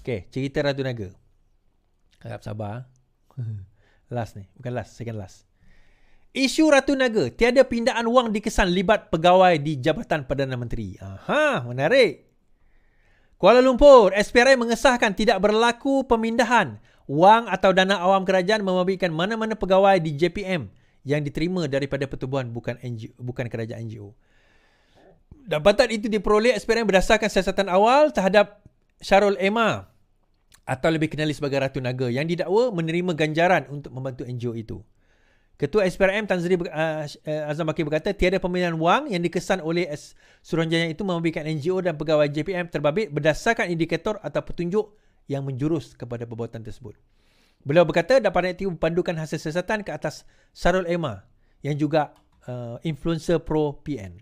Okay, cerita Ratu Naga. Harap sabar. Last ni. Bukan last, second last. Isu Ratu Naga. Tiada pindaan wang dikesan libat pegawai di Jabatan Perdana Menteri. Aha, menarik. Kuala Lumpur, SPRM mengesahkan tidak berlaku pemindahan wang atau dana awam kerajaan membabitkan mana-mana pegawai di JPM yang diterima daripada pertubuhan bukan kerajaan NGO. Dapatan itu diperoleh SPRM berdasarkan siasatan awal terhadap Syarul Emma atau lebih kenali sebagai Ratu Naga yang didakwa menerima ganjaran untuk membantu NGO itu. Ketua SPRM Tan Sri Azam Bakir berkata tiada pemindahan wang yang dikesan oleh Suruhanjaya itu membabitkan NGO dan pegawai JPM terbabit berdasarkan indikator atau petunjuk yang menjurus kepada perbuatan tersebut. Beliau berkata dapat itu pandukan hasil siasatan ke atas Syarul Emma yang juga influencer pro PN.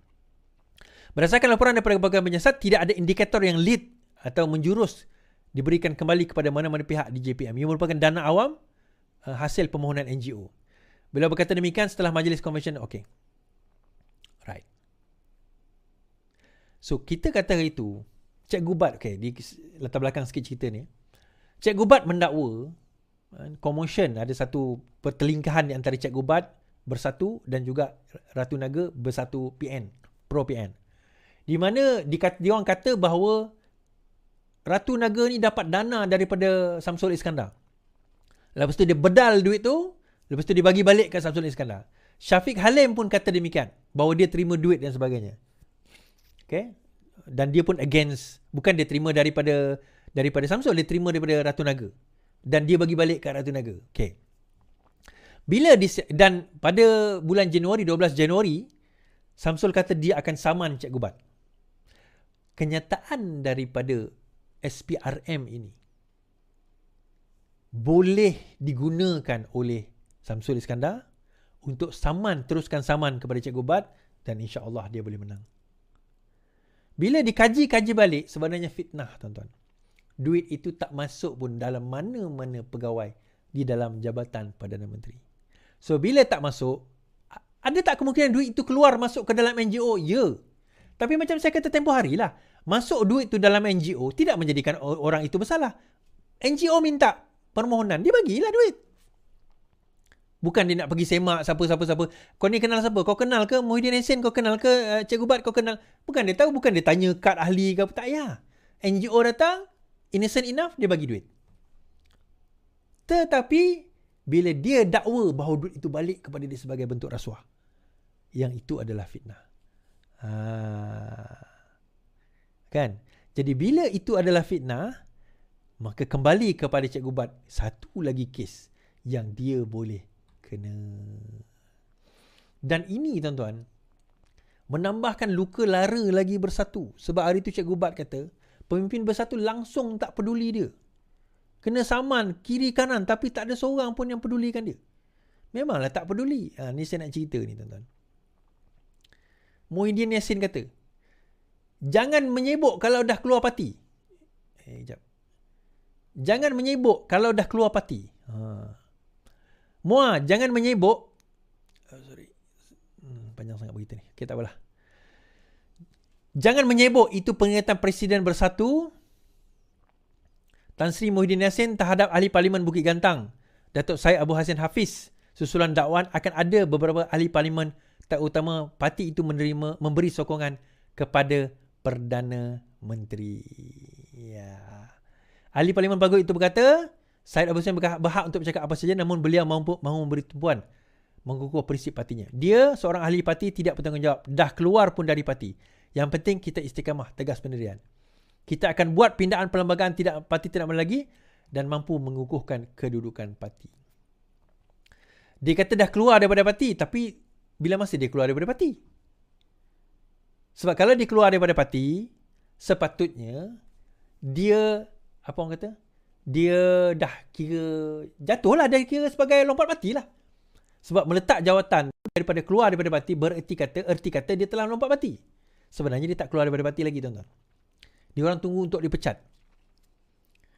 Berdasarkan laporan daripada pegawai penyiasat, tidak ada indikator yang lead atau menjurus diberikan kembali kepada mana-mana pihak di JPM. Ia merupakan dana awam hasil permohonan NGO. Beliau berkata demikian setelah majlis konvensyen. Okay. Right. So, kita kata itu, Cikgu Bat, okay, di latar belakang sikit cerita ni. Cikgu Bat mendakwa, commotion, ada satu pertelingkahan di antara Cikgu Bat bersatu dan juga Ratu Naga bersatu PN, pro PN. Di mana dia orang kata bahawa Ratu Naga ni dapat dana daripada Samsul Iskandar. Lepas tu dia bedal duit tu, lepas tu dia bagi balik kat Samsul Iskandar. Syafiq Halim pun kata demikian, bahawa dia terima duit dan sebagainya. Okay? Dan dia pun against, bukan dia terima daripada Samsul, dia terima daripada Ratu Naga. Dan dia bagi balik kat Ratu Naga. Okay. Dan pada bulan Januari, 12 Januari, Samsul kata dia akan saman Cikgu Bat. Kenyataan daripada SPRM ini boleh digunakan oleh Samsul Iskandar untuk teruskan saman kepada Cikgu Bat dan insya-Allah dia boleh menang. Bila dikaji balik, sebenarnya fitnah, tuan-tuan. Duit itu tak masuk pun dalam mana-mana pegawai di dalam Jabatan Perdana Menteri. So, bila tak masuk, ada tak kemungkinan duit itu keluar masuk ke dalam NGO? Ya. Tapi macam saya kata tempoh hari lah, masuk duit itu dalam NGO tidak menjadikan orang itu bersalah. NGO minta permohonan, dia bagilah duit. Bukan dia nak pergi semak siapa. Kau ni kenal siapa? Kau kenal ke Muhyiddin Yassin? Kau kenal ke Cikgu Bat? Kau kenal? Bukan dia tahu, bukan dia tanya kad ahli ke apa. Tak payah. NGO datang, innocent enough, dia bagi duit. Tetapi, bila dia dakwa bahawa duit itu balik kepada dia sebagai bentuk rasuah, yang itu adalah fitnah. Kan? Jadi bila itu adalah fitnah, maka kembali kepada Cikgu Bat, satu lagi kes yang dia boleh kena. Dan ini, tuan-tuan, menambahkan luka lara lagi bersatu. Sebab hari itu Cikgu Bat kata, pemimpin bersatu langsung tak peduli dia. Kena saman kiri kanan, tapi tak ada seorang pun yang pedulikan dia. Memanglah tak peduli. Ni saya nak cerita ni, tuan-tuan. Muhyiddin Yassin kata, jangan menyebut kalau dah keluar parti. Sekejap. Jangan menyebut kalau dah keluar parti. Muar, jangan menyebut. Panjang sangat begitu ni. Okay, tak apalah. Jangan menyebut itu peringatan Presiden Bersatu Tan Sri Muhyiddin Yassin terhadap Ahli Parlimen Bukit Gantang, Datuk Syed Abu Hassan Hafiz. Susulan dakwaan akan ada beberapa ahli parlimen terutama parti itu memberi sokongan kepada Perdana Menteri. Ya. Ahli Parlimen Bagus itu berkata, Syed Abu Hassan berhak untuk bercakap apa saja, namun beliau mahu memberi tumpuan mengukuh prinsip partinya. Dia seorang ahli parti, tidak bertanggungjawab. Dah keluar pun dari parti. Yang penting kita istiqamah, tegas pendirian. Kita akan buat pindaan perlembagaan parti tidak lagi dan mampu mengukuhkan kedudukan parti. Dia kata dah keluar daripada parti, tapi bila masa dia keluar daripada parti? Sebab kalau dia keluar daripada parti, sepatutnya dia, apa orang kata? Dia dah kira jatuh lah, dia kira sebagai lompat parti lah. Sebab meletak jawatan daripada keluar daripada parti erti kata dia telah lompat parti. Sebenarnya dia tak keluar daripada parti lagi, tuan-tuan. Dia orang tunggu untuk dipecat.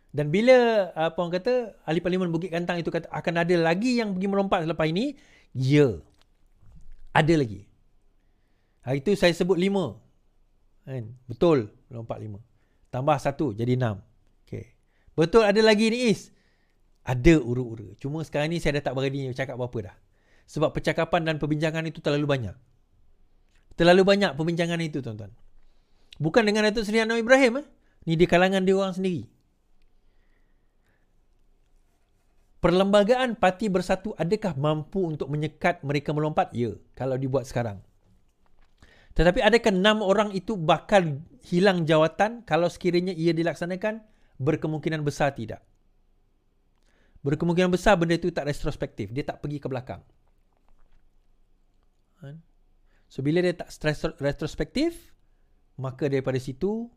Dan bila apa orang kata Ahli Parlimen Bukit Gantang itu kata akan ada lagi yang pergi melompat selepas ini, ya. Ada lagi. Hari itu saya sebut 5. Kan? Betul, lompat 5. Tambah 1 jadi 6. Okey. Betul ada lagi ni Is? Ada ura-ura. Cuma sekarang ni saya dah tak berani cakap apa-apa dah. Sebab percakapan dan perbincangan itu terlalu banyak. Terlalu banyak perbincangan itu tuan-tuan. Bukan dengan Datuk Seri Anwar Ibrahim. Ni di kalangan dia orang sendiri. Perlembagaan Parti Bersatu adakah mampu untuk menyekat mereka melompat? Ya, kalau dibuat sekarang. Tetapi adakah 6 orang itu bakal hilang jawatan kalau sekiranya ia dilaksanakan? Berkemungkinan besar tidak. Berkemungkinan besar benda itu tak retrospektif. Dia tak pergi ke belakang. So, bila dia tak retrospektif, maka daripada situ,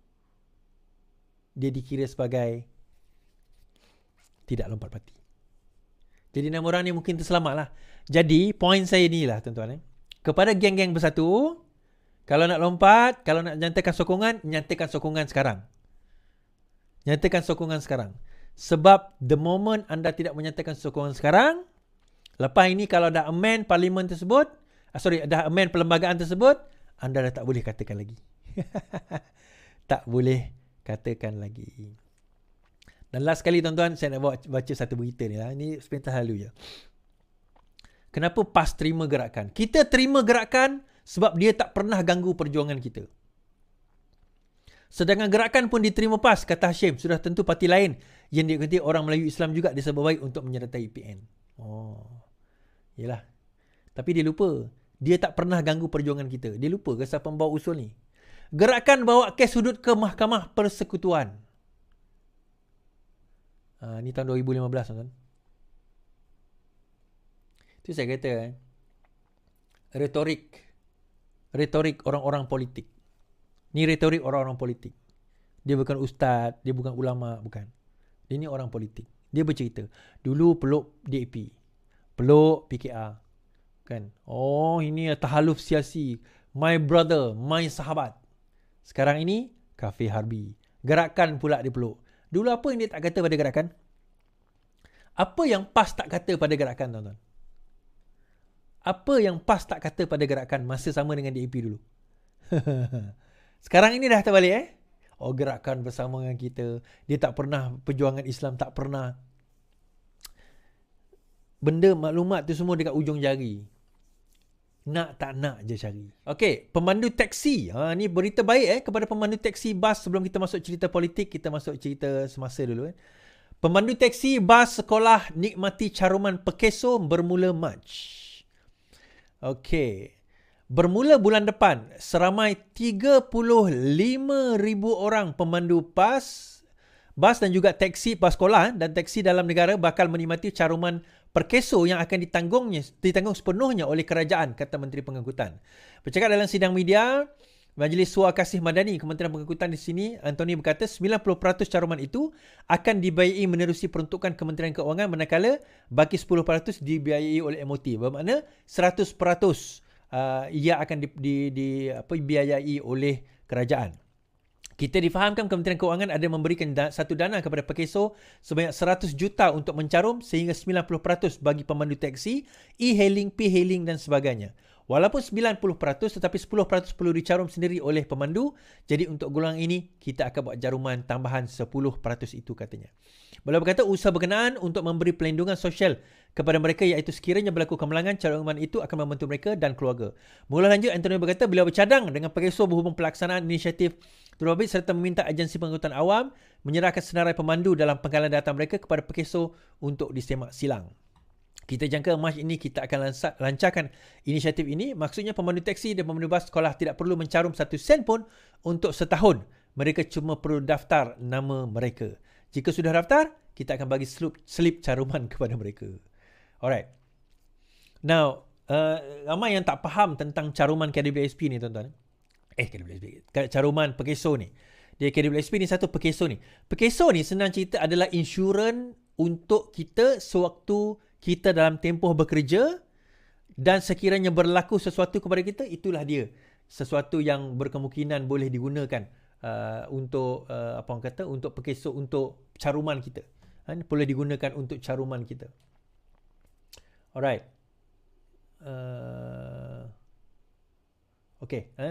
dia dikira sebagai tidak lompat parti. Jadi 6 orang ni mungkin terselamat lah. Jadi, poin saya ni lah tuan-tuan. Kepada geng-geng Bersatu, kalau nak lompat, kalau nak nyatakan sokongan sekarang. Nyatakan sokongan sekarang. Sebab the moment anda tidak menyatakan sokongan sekarang, lepas ini kalau dah amend parlimen tersebut, dah amend perlembagaan tersebut, anda dah tak boleh katakan lagi. Tak boleh katakan lagi. Dan last kali tuan-tuan, saya nak baca satu berita ni lah. Ini sebentar lalu je. Kenapa PAS terima gerakan? Kita terima gerakan sebab dia tak pernah ganggu perjuangan kita. Sedangkan gerakan pun diterima PAS, kata Hashim. Sudah tentu parti lain yang diikuti orang Melayu Islam juga disebut baik untuk menyertai PN. Oh, yelah. Tapi dia lupa. Dia tak pernah ganggu perjuangan kita. Dia lupa ke siapa membawa usul ni. Gerakan bawa kes sudut ke Mahkamah Persekutuan. Ni tahun 2015 kan. Itu saya kata retorik orang-orang politik. Ni retorik orang-orang politik. Dia bukan ustaz, dia bukan ulama, bukan. Dia ni orang politik. Dia bercerita, dulu peluk DAP, peluk PKR, kan. Oh, ini tahaluf siasi, my brother, my sahabat. Sekarang ini kafe harbi. Gerakan pula dia peluk. Dulu apa yang dia tak kata pada gerakan? Apa yang PAS tak kata pada gerakan, tuan-tuan? Apa yang PAS tak kata pada gerakan masa sama dengan DAP dulu? Sekarang ini dah terbalik Oh, gerakan bersama dengan kita. Dia tak pernah, perjuangan Islam tak pernah. Benda maklumat tu semua dekat ujung jari. Nak tak nak je cari. Okey, pemandu teksi. Ni berita baik kepada pemandu teksi bas. Sebelum kita masuk cerita politik, kita masuk cerita semasa dulu. Pemandu teksi bas sekolah nikmati caruman Pekeso bermula Mac. Okey. Bermula bulan depan, seramai 35,000 orang pemandu bas dan juga teksi bas sekolah dan teksi dalam negara bakal menikmati caruman Perkeso yang akan ditanggung sepenuhnya oleh kerajaan, kata Menteri Pengangkutan. Bercakap dalam sidang media, Majlis Suara Kasih Madani Kementerian Pengangkutan di sini, Anthony berkata 90% caruman itu akan dibiayai menerusi peruntukan Kementerian Keuangan, manakala baki 10% dibiayai oleh MOT. Bermakna 100% ia akan dibiayai oleh kerajaan. Kita difahamkan Kementerian Keuangan ada memberikan satu dana kepada Pekeso sebanyak 100 juta untuk mencarum sehingga 90% bagi pemandu teksi, e-hailing, p-hailing dan sebagainya. Walaupun 90% tetapi 10% perlu dicarum sendiri oleh pemandu. Jadi untuk golongan ini kita akan buat jaruman tambahan 10% itu katanya. Beliau berkata usaha berkenaan untuk memberi pelindungan sosial kepada mereka iaitu sekiranya berlaku kemalangan, caruman itu akan membantu mereka dan keluarga. Mula lanjut, Anthony berkata beliau bercadang dengan Pekeso berhubung pelaksanaan inisiatif terbabit serta meminta agensi pengangkutan awam menyerahkan senarai pemandu dalam penggalan data mereka kepada Pekeso untuk disemak silang. Kita jangka Mac ini kita akan lancarkan inisiatif ini. Maksudnya pemandu teksi dan pemandu bas sekolah tidak perlu mencarum 1 sen pun untuk setahun. Mereka cuma perlu daftar nama mereka. Jika sudah daftar, kita akan bagi slip caruman kepada mereka. Alright. Now, ramai yang tak faham tentang caruman KWSP ni, tuan-tuan. KWSP. Caruman Pekeso ni. Dia KWSP ni satu, Pekeso ni. Pekeso ni senang cerita adalah insurans untuk kita sewaktu kita dalam tempoh bekerja dan sekiranya berlaku sesuatu kepada kita, itulah dia. Sesuatu yang berkemungkinan boleh digunakan untuk untuk Pekeso, untuk caruman kita. Boleh digunakan untuk caruman kita. Alright.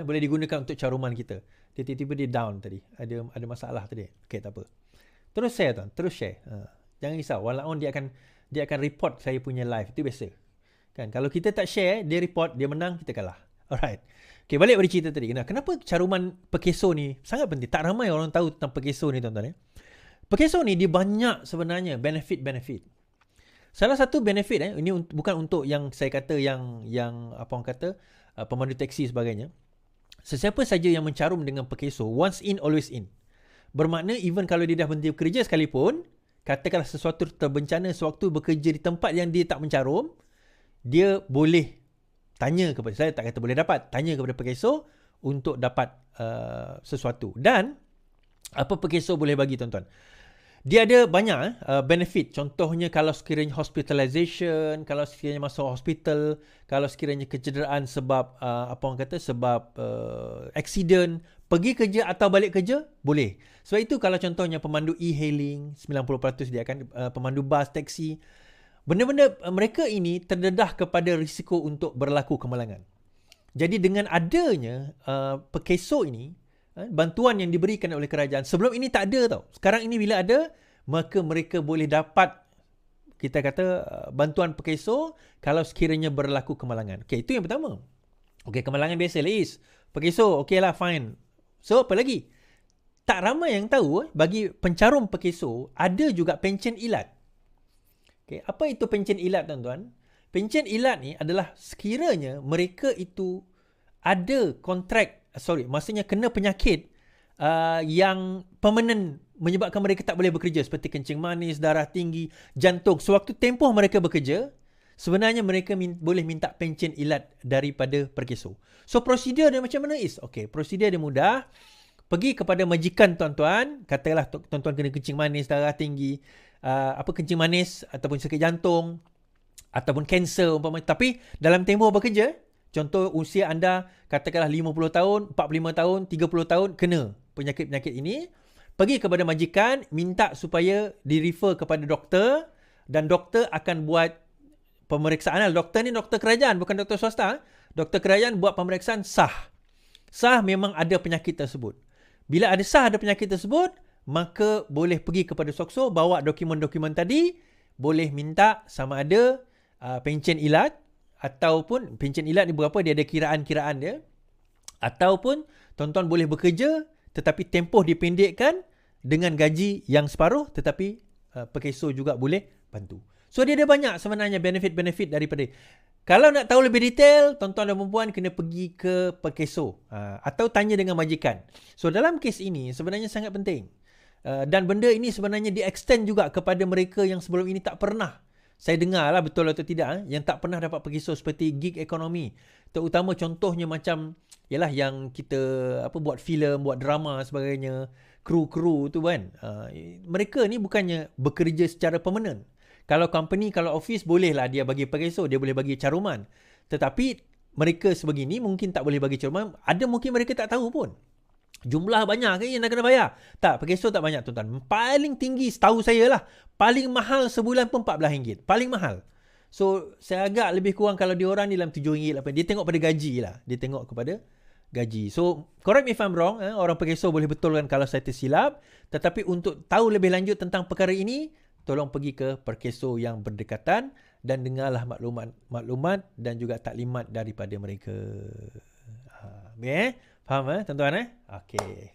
Boleh digunakan untuk caruman kita. Tiba-tiba dia down tadi. Ada masalah tadi. Tak apa. Terus share tuan, terus share. Jangan risau, walaupun dia akan report saya punya live, itu biasa. Kan, kalau kita tak share, dia report, dia menang, kita kalah. Alright. Okay, balik pada cerita tadi. Kenapa caruman pekeso ni sangat penting? Tak ramai orang tahu tentang pekeso ni tuan-tuan. Pekeso ni dia banyak sebenarnya benefit. Salah satu benefit ini bukan untuk yang saya kata yang apa orang kata pemandu teksi sebagainya. Sesiapa saja yang mencarum dengan pekeso, once in always in. Bermakna even kalau dia dah berhenti bekerja sekalipun, katakanlah sesuatu terbencana sewaktu bekerja di tempat yang dia tak mencarum, dia boleh tanya kepada saya, tak kata boleh dapat, tanya kepada pekeso untuk dapat sesuatu. Dan apa pekeso boleh bagi tuan-tuan? Dia ada banyak benefit. Contohnya kalau sekiranya hospitalization, kalau sekiranya masuk hospital, kalau sekiranya kecederaan sebab apa orang kata, sebab accident, pergi kerja atau balik kerja, boleh. Sebab itu kalau contohnya pemandu e-hailing, 90% dia akan pemandu bas, taksi, benda-benda mereka ini terdedah kepada risiko untuk berlaku kemalangan. Jadi dengan adanya pekeso ini, bantuan yang diberikan oleh kerajaan, sebelum ini tak ada tau. Sekarang ini bila ada, maka mereka boleh dapat, kita kata, bantuan pekeso kalau sekiranya berlaku kemalangan. Okay, itu yang pertama. Okay, kemalangan biasa lah is. Pekeso, okay lah, fine. So, apa lagi? Tak ramai yang tahu, bagi pencarum pekeso, ada juga pencen ilat. Okay, apa itu pencen ilat tuan-tuan? Pencen ilat ni adalah sekiranya mereka itu ada kontrak, maksudnya kena penyakit yang permanent menyebabkan mereka tak boleh bekerja, seperti kencing manis, darah tinggi, jantung. Sewaktu tempoh mereka bekerja, sebenarnya mereka boleh minta pencen ilat daripada pekeso. So prosedur dia macam mana is? Okay, prosedur dia mudah. Pergi kepada majikan tuan-tuan, katakanlah tuan-tuan kena kencing manis, darah tinggi, kencing manis ataupun sakit jantung ataupun kanser umpamanya, tapi dalam tempoh bekerja, contoh usia anda katakanlah 50 tahun, 45 tahun, 30 tahun kena penyakit-penyakit ini, pergi kepada majikan, minta supaya di-refer kepada doktor, dan doktor akan buat pemeriksaan. Doktor ni doktor kerajaan, bukan doktor swasta. Doktor kerajaan buat pemeriksaan sah. Sah memang ada penyakit tersebut. Bila ada sah ada penyakit tersebut, maka boleh pergi kepada SOCSO, bawa dokumen-dokumen tadi, boleh minta sama ada pencen ilat, ataupun pencen ilat ni berapa, dia ada kiraan-kiraan dia, ataupun tuan-tuan boleh bekerja tetapi tempoh dipendekkan dengan gaji yang separuh, tetapi pekeso juga boleh bantu. So dia ada banyak sebenarnya benefit-benefit daripada. Kalau nak tahu lebih detail, tuan-tuan dan puan-puan kena pergi ke pekeso atau tanya dengan majikan. So dalam kes ini sebenarnya sangat penting. Dan benda ini sebenarnya di-extend juga kepada mereka yang sebelum ini tak pernah. Saya dengar lah betul atau tidak, yang tak pernah dapat pekeso, seperti gig ekonomi. Terutama contohnya macam, yalah yang kita buat filem, buat drama sebagainya, kru-kru tu kan. Mereka ni bukannya bekerja secara permanent. Kalau company, kalau office, bolehlah dia bagi pekeso, dia boleh bagi caruman. Tetapi mereka sebegini mungkin tak boleh bagi caruman. Ada mungkin mereka tak tahu pun. Jumlah banyak ke yang nak kena bayar? Tak, pekeso tak banyak tuan-tuan. Paling tinggi setahu saya lah, paling mahal sebulan pun RM14. Paling mahal. So, saya agak lebih kurang kalau diorang ni dalam RM7, RM8. Dia tengok pada gaji lah. Dia tengok kepada gaji. So, correct me if I'm wrong. Orang pekeso boleh betulkan kalau saya tersilap. Tetapi untuk tahu lebih lanjut tentang perkara ini, tolong pergi ke pekeso yang berdekatan dan dengarlah maklumat dan juga taklimat daripada mereka. Faham tuan-tuan? Okey.